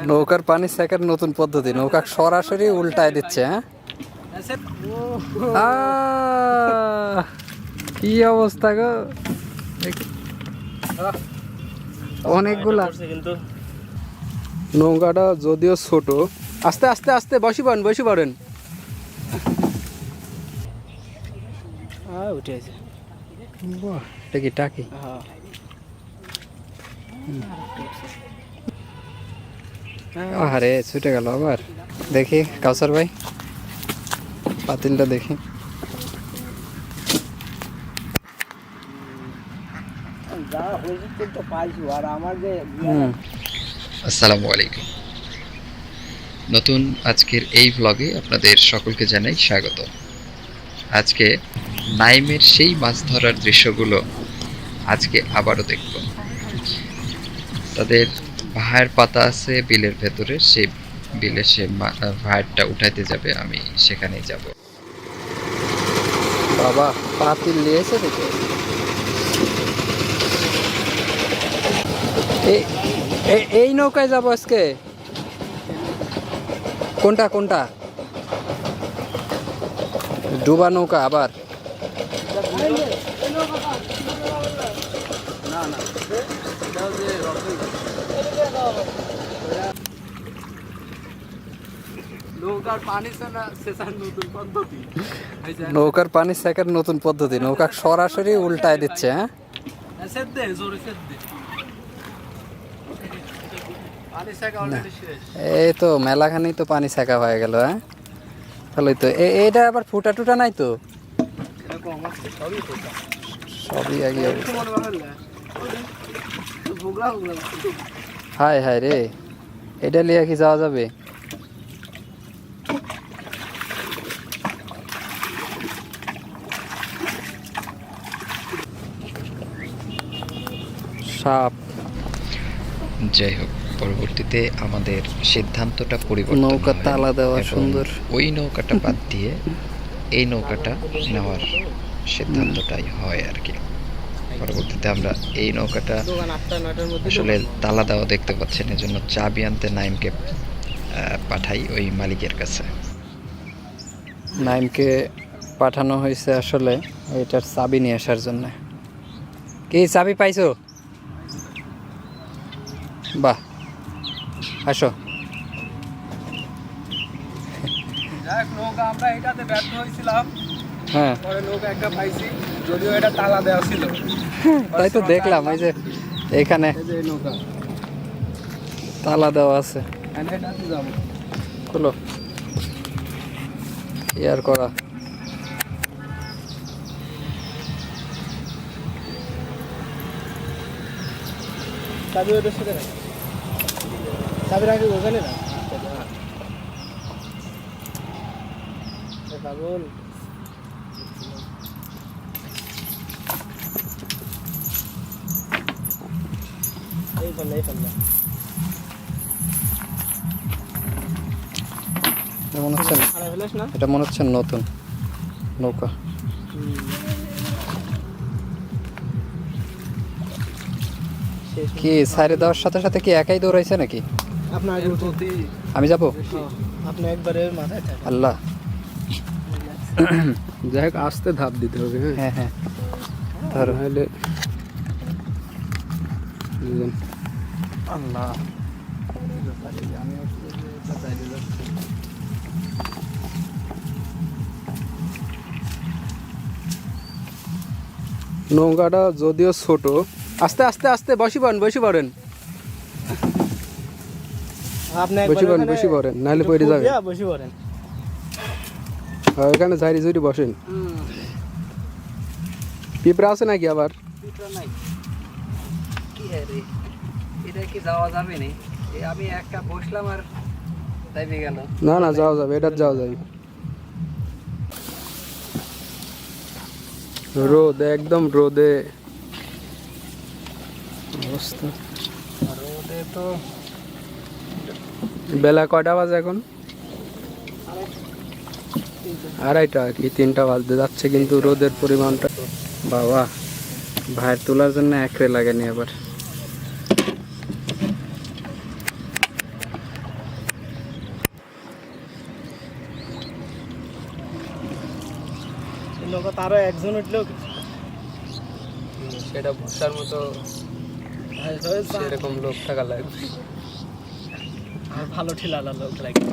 নৌকার পানি সেকার নতুন পদ্ধতি, নৌকা সরাসরি উল্টায় দিচ্ছে। হ্যাঁ, কি অবস্থা গো, অনেকগুলা। নৌকাটা যদিও ছোট, আস্তে আস্তে আস্তে বসি পড়েন, বসি পড়েন। উঠে আছে, এটা কি টাকি? আরে ছুটে গেল আবার। দেখি কাউসার ভাই পাতিলটা দেখি। আসসালামু আলাইকুম। নতুন আজকের এই ভ্লগে আপনাদের সকলকে জানাই স্বাগত। আজকে নাইমের সেই মাছ ধরার দৃশ্যগুলো আজকে আবারও দেখব। তাদের ভাঁড় পাতা আছে বিলের ভেতরে, সেই বিলে সে ভাঁড়টা উঠাইতে যাবে, আমি সেখানেই যাব। বাবা পাতিল নিয়েছে দেখে। এই নৌকায় যাবো আজকে। কোনটা কোনটা? ডুবা নৌকা আবার? নৌকার পানি সেকার নতুন পদ্ধতি, নৌকা সরাসরি উল্টায় দিচ্ছে। হ্যাঁ, এই তো মেলাখানি তো পানি সেকা হয়ে গেল। হ্যাঁ, তাহলে তো এইটা আবার ফুটা টুটা নাই তো, সবই আগে। হায় হায় রে, এটা লিয়া কি যাওয়া যাবে? সাপ। যাই হোক, পরবর্তীতে আমাদের সিদ্ধান্তটা পরিবর্তন, নৌকা তালা দেওয়া সুন্দর, ওই নৌকাটা বাদ দিয়ে এই নৌকাটা নেওয়ার সিদ্ধান্তটাই হয় আর কি। পরবর্তীতে আমরা এই নৌকাটা আসলে তালা দেওয়া দেখতে পাচ্ছেন, এজন্য চাবি আনতে নাইমকে পাঠাই ওই মালিকের কাছে। নাইমকে পাঠানো হয়েছে আসলে এটার চাবি নিয়ে আসার জন্য। কি চাবি পাইছো? বাহ, আসো। নৌকা আমরা এটাতে ব্যর্থ হয়েছিলাম। হ্যাঁ, পরে নৌকা একটা পাইছি, যদিও এটা তালা দেওয়া ছিল। তাই তো দেখলাম, এই যে এখানে নৌকা তালা দেওয়া আছে। খুলো, ইয়ার করা। চাবি ওদের সাথে রাখি, চাবি রাখি ওখানে না। পাগল, এই পাল্লা এই পাল্লা মনে হচ্ছে, এটা মনে হচ্ছে নতুন নৌকা। কি সাইডে দেওয়ার সাথে সাথে কি একাই দৌড়াইছে নাকি? আমি যাবো, আপনি একবারে মাথায় থাকেন। আল্লাহ, যাই হোক আস্তে ধাপ দিতে হবে। হ্যাঁ হ্যাঁ, তাহলে আল্লাহ। নৌকাটা যদিও ছোট, আস্তে আস্তে আস্তে বসি পড়েন, বসি পড়েন, বসি পড়েন, নাহলে পড়ে যাবে। বসি পড়েন, এখানে ঝাড়ি ঝুড়ি বসেন। পিঁপড়া আছে নাকি আবার? এটা কি যাওয়া যাবে না? আমি একটা বসলাম আর যাইবে গেল। না না, যাওয়া যাবে, এটা যাওয়া যাবে। রোদ, একদম রোদে অবস্থা। রোদে তো বেলা কয়টা বাজে এখন? 2:30 কি 3টা বাজতে যাচ্ছে, কিন্তু রোদের পরিমাণটা বাবা, ভাইয়ের তোলার জন্য একরে লাগেনি আবার। আরো একজন উঠলেও সেটা বসার মতো সেরকম লোক থাকা লাগবে, আর ভালো ঠেলালা লোক লাগবে।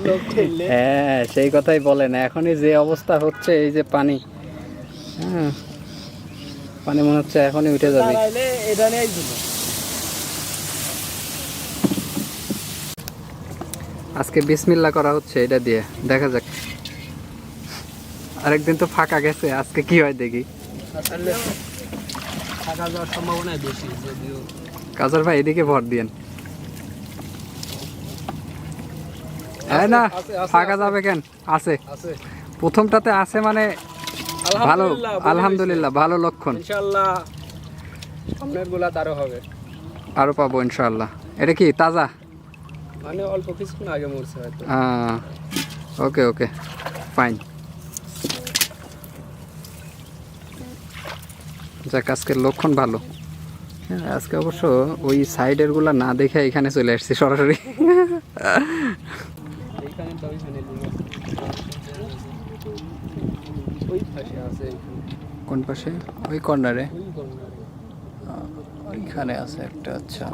লোক ঠেললে হ্যাঁ সেই কথাই বলেন। এখনই যে অবস্থা হচ্ছে এই যে পানি, হ্যাঁ পানি মনে হচ্ছে এখনই উঠে যাবে। এটা নিয়ে আজকে বিসমিল্লাহ করা হচ্ছে এটা দিয়ে, দেখা যাক। আরেকদিন তো ফাঁকা গেছে, আজকে কি হয় দেখি। আসলে ফাঁকা যাওয়ার সম্ভাবনা বেশি, যদিও কাজর ভাই এদিকে ভর দিয়েন। হ্যাঁ না ফাঁকা যাবে কেন, আছে প্রথমটাতে আছে মানে ভালো, আলহামদুলিল্লাহ ভালো লক্ষণ। ইনশাআল্লাহ সামনের গুলা আরো হবে, আরো পাবো ইনশাআল্লাহ। এটা কি তাজা মানে অল্প কিছুক্ষণ আগে মরছে হয়তো। ওকে ওকে ফাইন। যাক আজকের লক্ষণ ভালো। হ্যাঁ আজকে অবশ্য ওই সাইডের গুলা না দেখে এখানে চলে আসছি সরাসরি। কোন পাশে? ওই কর্নারে ওইখানে আছে একটা। আচ্ছা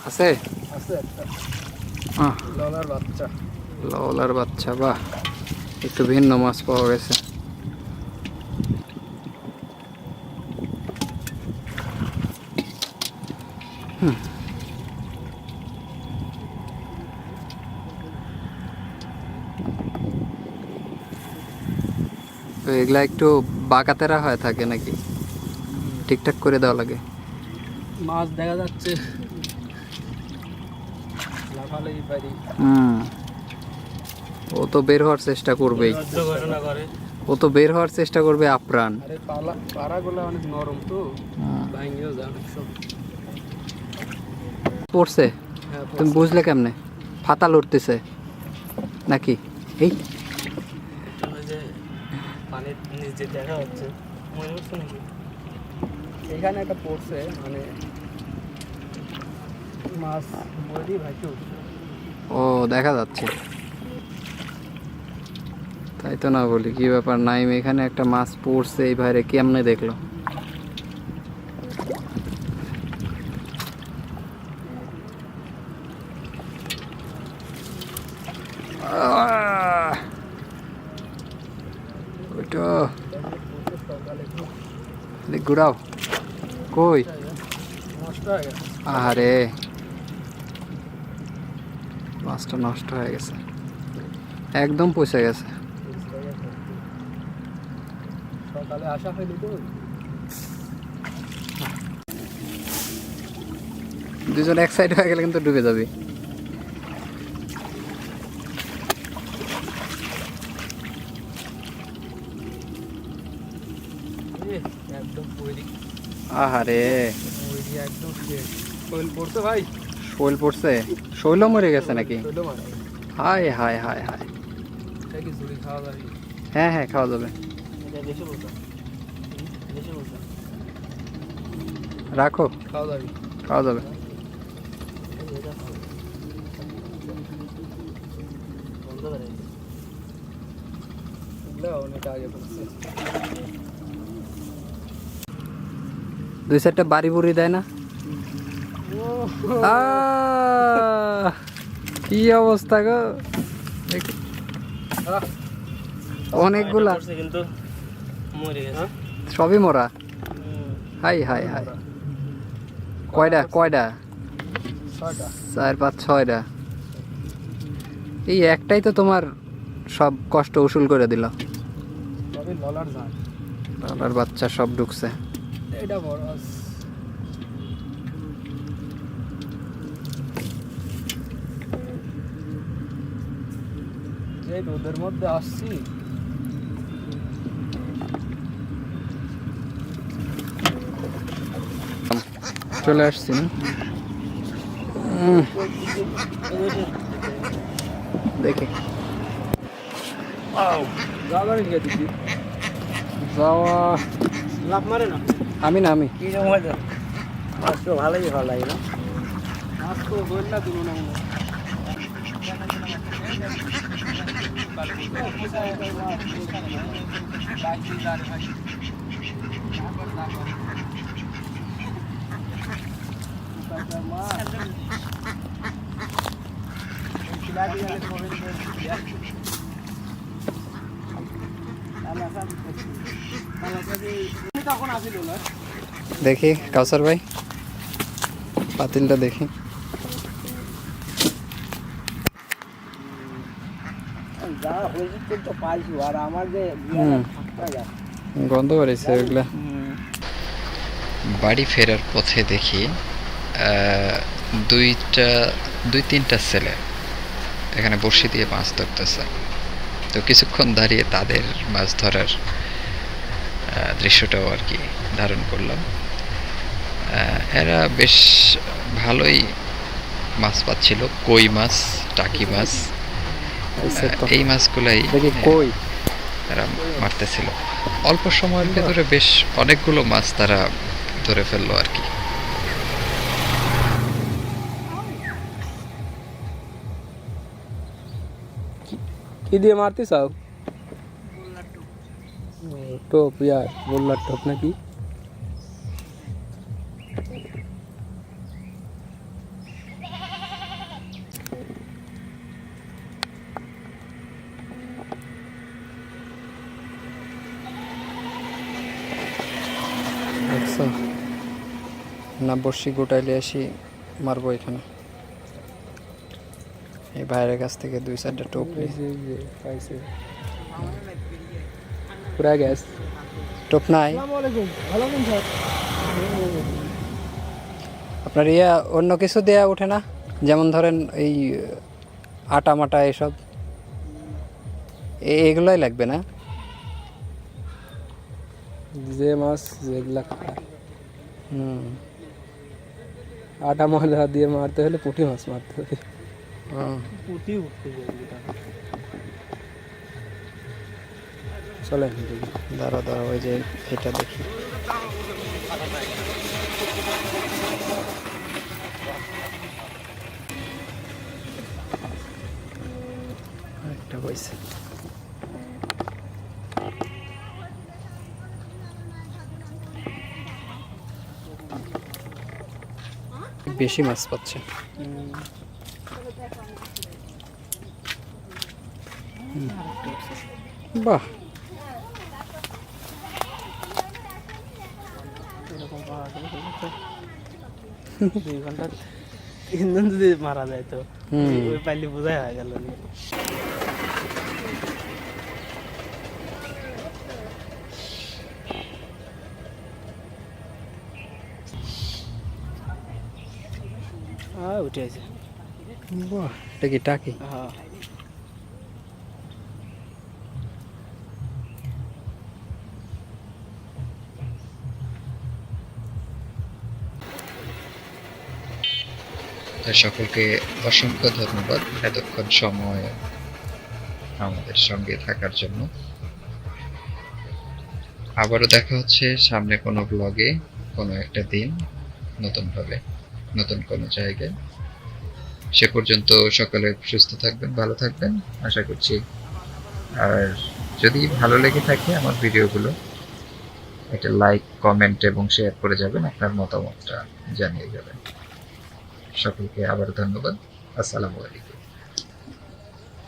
আছে ললার বাচ্চা, ললার বাচ্চা, বাহ একটু ভিন্ন মাছ পাওয়া গেছে। এগুলা একটু বাঁকাতেরা হয়ে থাকে নাকি, ঠিকঠাক করে দেওয়া লাগে। মাছ দেখা যাচ্ছে ও তো বের হওয়ার চেষ্টা করবেই, ও তো বের হওয়ার চেষ্টা করবে আপ্রাণ। পাড়াগুলো অনেক নরম তো ভাঙেও যায় অনেক সব। পড়ছে তুমি বুঝলে কেমনে? ফাতা লড়তেছে নাকি? এই পানির নিচে দেখা যাচ্ছে মনে হচ্ছে নাকি এখানে একটা পড়ছে, মানে মাছ বডি ভাইকে উঠছে। ও দেখা যাচ্ছে, তাই তো না বলি কি ব্যাপার নাইম, এখানে একটা মাছ পড়ছে এই ভাইরে কেমনে দেখলো? ওইটা ঘুরাও কই? আরে মাছটা নষ্ট হয়ে গেছে, একদম পচে গেছে। সকালে আসা হয়নি তো, দুজন এক সাইড হয়ে গেলে কিন্তু ডুবে যাবে। আহারে শৈল পড়ছে ভাই, শৈল পড়ছে, শৈলও মরে গেছে নাকি? হায় হায় হায় হায়। হ্যাঁ হ্যাঁ খাওয়া যাবে, রাখো খাওয়া যাবে, খাওয়া যাবে। দুই চারটা বাড়ি বুড়ি দেয় না? কি অবস্থা গো, অনেকগুলা কিন্তু সবই মরা। হাই হাই হাই, কয়টা কয়টা? 4 5 6টা। এই একটাই তো তোমার সব কষ্ট উসুল করে দিল। ললার বাচ্চা সব ঢুকছে। এটা বড় এই রোদের মধ্যে আসছি, চলে আসছি না দেখি যাওয়া লাভ মারে না? আমি না, আমি কি রকম হয় মাছ তো ভালোই ভালো লাগে না, মাছ তো বল না দুটো না মনে দেখি কাউসার ভাই পাতিলটা দেখি। গন্ধ বেরিয়েছে ওইগুলা। বাড়ি ফেরার পথে দেখি দুই তিনটা ছেলে এখানে বড়শি দিয়ে মাছ ধরতেছে। তো কিছুক্ষণ দাঁড়িয়ে তাদের মাছ ধরার দৃশ্যটাও আর কি ধারণ করলাম। এরা বেশ ভালোই মাছ পাচ্ছিল, কই মাছ, টাকি মাছ, এই মাছগুলাই কই তারা মারতেছিল। অল্প সময়ের ভেতরে বেশ অনেকগুলো মাছ তারা ধরে ফেললো আর কি। কি দিয়ে মারতে চাও? টোপ, ইয়ার বললার টোপ নাকি? দেখছো না, বড়শি গোটাইলে আসি মারবো এখানে। এই বাইরের কাছ থেকে 2-4টা টোপ পুরা গ্যাস টোপ নাই। আপনার অন্য কিছু দেয়া ওঠে না, যেমন ধরেন এই আটা মাটা এসব, এগুলাই লাগবে না? যে মাছ যেগুলা খায়, আটা ময়দা দিয়ে মারতে হলে পুঁটি মাছ মারতে হবে। পুঁটি উঠতে চলে দাঁড়া দাঁড়া, ওই যে এটা দেখি। একটা হয়েছে, বেশি মাছ পাচ্ছে। বাহ, ইন্ধন যদি মারা যায় তো ওই পাইলে বোঝাই হয়ে গেল। উঠে আছে। বাহ, এটা কি টাকি? হ্যাঁ, সকলকে অসংখ্য ধন্যবাদ এতক্ষণ সময় আমাদের সঙ্গে থাকার জন্য। আবারও দেখা হচ্ছে সামনে কোনো ব্লগে, কোনো একটা দিন, নতুনভাবে, নতুন কোনো জায়গায়। সে পর্যন্ত সকলে সুস্থ থাকবেন, ভালো থাকবেন আশা করছি। আর যদি ভালো লেগে থাকে আমার ভিডিওগুলো, একটা লাইক, কমেন্ট এবং শেয়ার করে যাবেন, আপনার মতামতটা জানিয়ে যাবেন। সকলকে আবার ধন্যবাদ। আসসালামু আলাইকুম।